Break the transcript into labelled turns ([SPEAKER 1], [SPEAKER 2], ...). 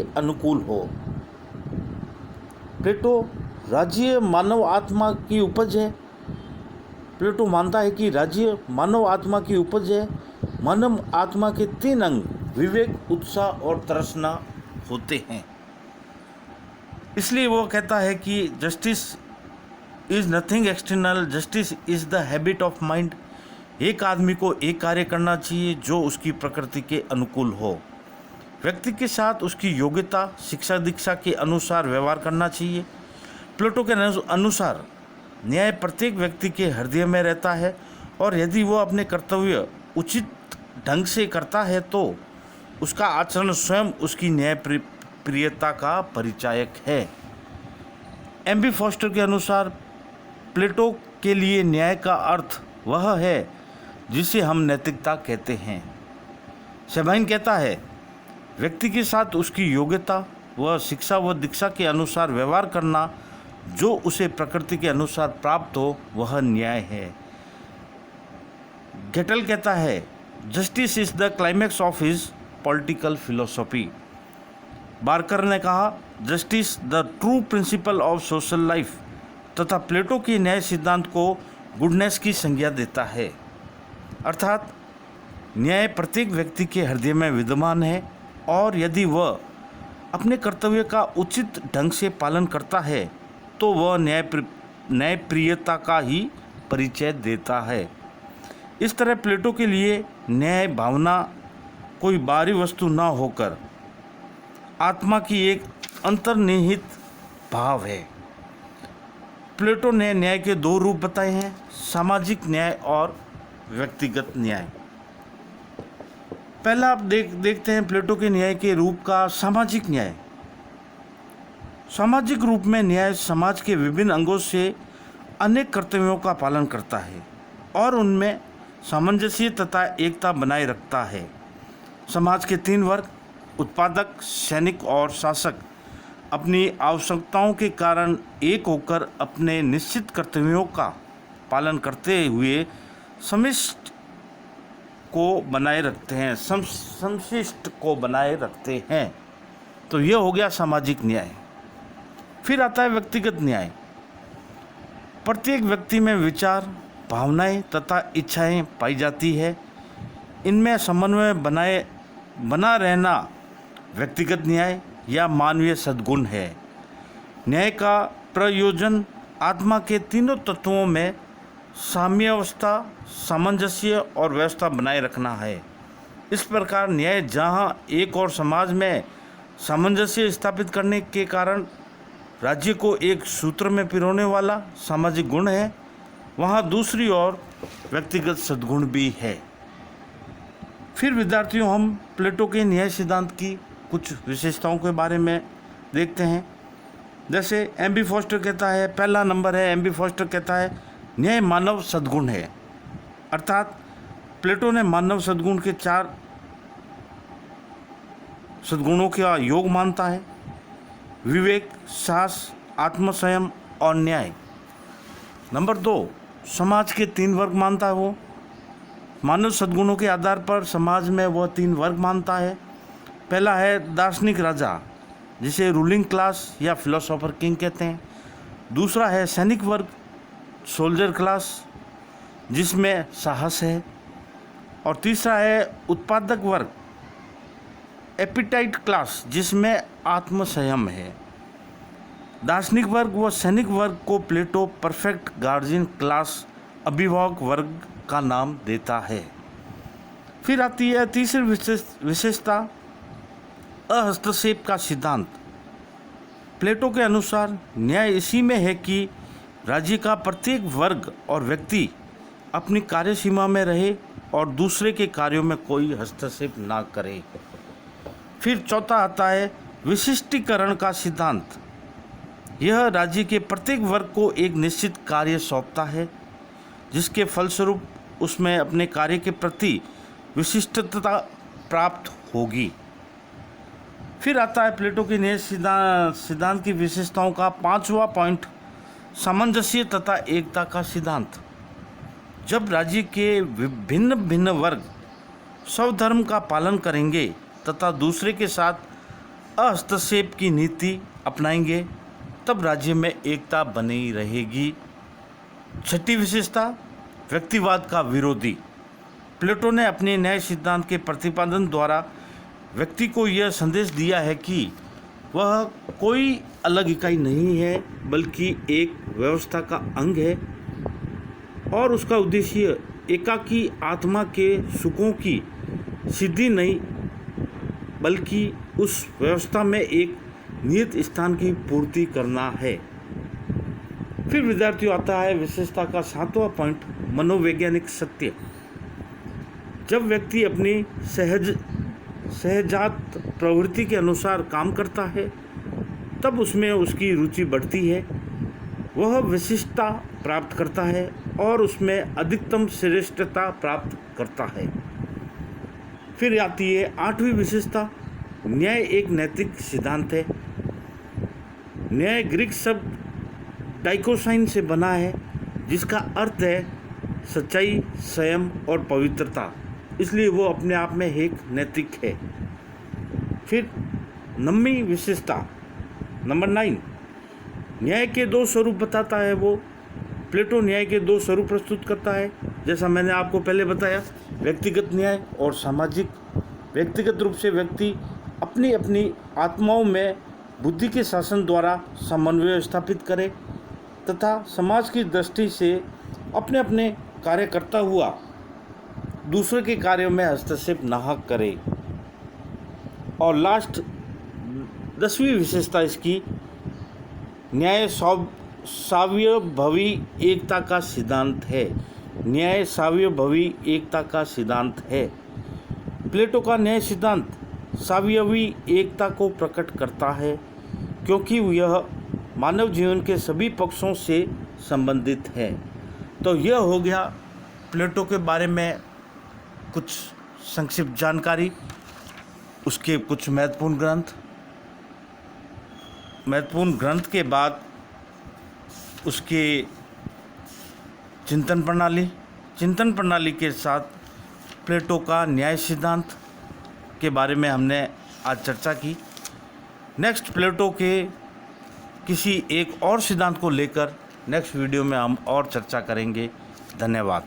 [SPEAKER 1] के अनुकूल हो। प्लेटो राज्य मानव आत्मा की उपज है। प्लेटो मानता है कि राज्य मानव आत्मा की उपज है। मानव आत्मा के 3 अंग विवेक, उत्साह और तृष्णा होते हैं। इसलिए वो कहता है कि justice is nothing external, justice is the habit of mind. एक आदमी को एक कार्य करना चाहिए जो उसकी प्रकृति के अनुकूल हो। व्यक्ति के साथ उसकी योग्यता, शिक्षा दीक्षा के अनुसार व्यवहार करना चाहिए। प्लेटो के अनुसार न्याय प्रत्येक व्यक्ति के हृदय में रहता है और यदि वो अपने कर्तव्य उचित ढंग से करता है तो उसका आचरण स्वयं उसकी न्याय प्रियता का परिचायक है। एम.बी. फॉस्टर के अनुसार प्लेटो के लिए न्याय का अर्थ वह है जिसे हम नैतिकता कहते हैं। सेबाइन कहता है व्यक्ति के साथ उसकी योग्यता व शिक्षा व दीक्षा के अनुसार व्यवहार करना जो उसे प्रकृति के अनुसार प्राप्त हो वह न्याय है। गेटल कहता है justice is the climax of his political philosophy. Barker ने कहा justice the true principle of social life तथा प्लेटो के न्याय सिद्धांत को गुडनेस की संज्ञा देता है। अर्थात न्याय प्रत्येक व्यक्ति के हृदय में विद्यमान है और यदि वह अपने कर्तव्य का उचित ढंग से पालन करता है तो वह न्यायप्रियता का ही परिचय देता है। इस तरह प्लेटो के लिए न्याय भावना कोई बाहरी वस्तु न होकर आत्मा की एक अंतर्निहित भाव है। प्लेटो ने न्याय के 2 रूप बताए हैं, सामाजिक न्याय और व्यक्तिगत न्याय। पहला आप देखते हैं प्लेटो के न्याय के रूप का सामाजिक न्याय। सामाजिक रूप में न्याय समाज के विभिन्न अंगों से अनेक कर्तव्यों का पालन करता है और उनमें सामंजस्य तथा एकता बनाए रखता है। समाज के 3 वर्ग उत्पादक, सैनिक और शासक अपनी आवश्यकताओं के कारण एक होकर अपने निश्चित कर्तव्यों का पालन करते हुए समशिष्ट को बनाए रखते हैं समशिष्ट को बनाए रखते हैं। तो यह हो गया सामाजिक न्याय। फिर आता है व्यक्तिगत न्याय। प्रत्येक व्यक्ति में विचार, भावनाएं तथा इच्छाएं पाई जाती है। इनमें समन्वय बना रहना व्यक्तिगत न्याय या मानवीय सद्गुण है। न्याय का प्रयोजन आत्मा के तीनों तत्वों में साम्यावस्था, सामंजस्य और व्यवस्था बनाए रखना है। इस प्रकार न्याय जहाँ एक और समाज में सामंजस्य स्थापित करने के कारण राज्य को एक सूत्र में पिरोने वाला सामाजिक गुण है, वहाँ दूसरी ओर व्यक्तिगत सद्गुण भी है। फिर विद्यार्थियों, हम प्लेटो के न्याय सिद्धांत की कुछ विशेषताओं के बारे में देखते हैं। जैसे एम.बी. फॉस्टर कहता है, पहला नंबर है, एम.बी. फॉस्टर कहता है न्याय मानव सद्गुण है। अर्थात प्लेटो ने मानव सद्गुण के 4 सद्गुणों का योग मानता है: विवेक, साहस, आत्मसंयम और न्याय। नंबर 2, समाज के 3 वर्ग मानता है। वो मानव सद्गुणों के आधार पर समाज में वह 3 वर्ग मानता है। पहला है दार्शनिक राजा, जिसे रूलिंग क्लास या फिलोसोफर किंग कहते हैं। दूसरा है सैनिक वर्ग, सोल्जर क्लास, जिसमें साहस है। और तीसरा है उत्पादक वर्ग, एपिटाइट क्लास, जिसमें आत्मसंयम है। दार्शनिक वर्ग व सैनिक वर्ग को प्लेटो परफेक्ट गार्जियन क्लास, अभिभावक वर्ग का नाम देता है। फिर आती है तीसरी विशेषता, अहस्तक्षेप का सिद्धांत। प्लेटो के अनुसार न्याय इसी में है कि राज्य का प्रत्येक वर्ग और व्यक्ति अपनी कार्यसीमा में रहे और दूसरे के कार्यों में कोई हस्तक्षेप ना करे। फिर चौथा आता है विशिष्टीकरण का सिद्धांत। यह राज्य के प्रत्येक वर्ग को एक निश्चित कार्य सौंपता है, जिसके फलस्वरूप उसमें अपने कार्य के प्रति विशिष्टता प्राप्त होगी। फिर आता है प्लेटो के न्याय सिद्धांत की विशेषताओं का 5वां पॉइंट, सामंजस्य तथा एकता का सिद्धांत। जब राज्य के भिन्न भिन्न वर्ग स्वधर्म का पालन करेंगे तथा दूसरे के साथ अहस्तक्षेप की नीति अपनाएंगे तब राज्य में एकता बनी रहेगी। छठी विशेषता, व्यक्तिवाद का विरोधी। प्लेटो ने अपने न्याय सिद्धांत के प्रतिपादन द्वारा व्यक्ति को यह संदेश दिया है कि वह कोई अलग इकाई नहीं है बल्कि एक व्यवस्था का अंग है और उसका उद्देश्य एकाकी आत्मा के सुखों की सिद्धि नहीं बल्कि उस व्यवस्था में एक नियत स्थान की पूर्ति करना है। फिर विद्यार्थियों आता है विशेषता का 7वां पॉइंट, मनोवैज्ञानिक सत्य। जब व्यक्ति अपनी सहजात प्रवृत्ति के अनुसार काम करता है तब उसमें उसकी रुचि बढ़ती है, वह विशिष्टता प्राप्त करता है और उसमें अधिकतम श्रेष्ठता प्राप्त करता है। फिर आती है 8वीं विशेषता, न्याय एक नैतिक सिद्धांत है। न्याय ग्रीक शब्द डाइकोसाइन से बना है जिसका अर्थ है सच्चाई, संयम और पवित्रता, इसलिए वो अपने आप में एक नैतिक है। फिर 9वीं विशेषता नंबर 9, न्याय के 2 स्वरूप बताता है वो। प्लेटो न्याय के 2 स्वरूप प्रस्तुत करता है, जैसा मैंने आपको पहले बताया, व्यक्तिगत न्याय और सामाजिक। व्यक्तिगत रूप से व्यक्ति अपनी अपनी आत्माओं में बुद्धि के शासन द्वारा समन्वय स्थापित करे तथा समाज की दृष्टि से अपने अपने कार्य करता हुआ दूसरे के कार्यों में हस्तक्षेप न करे। और लास्ट 10वीं विशेषता इसकी, न्याय सावयवभावी एकता का सिद्धांत है। न्याय सावयवभावी एकता का सिद्धांत है। प्लेटो का न्याय सिद्धांत सावयवी एकता को प्रकट करता है क्योंकि यह मानव जीवन के सभी पक्षों से संबंधित है। तो यह हो गया प्लेटो के बारे में कुछ संक्षिप्त जानकारी, उसके कुछ महत्वपूर्ण ग्रंथ के बाद उसके चिंतन प्रणाली के साथ प्लेटो का न्याय सिद्धांत के बारे में हमने आज चर्चा की। नेक्स्ट प्लेटो के किसी एक और सिद्धांत को लेकर नेक्स्ट वीडियो में हम और चर्चा करेंगे। धन्यवाद।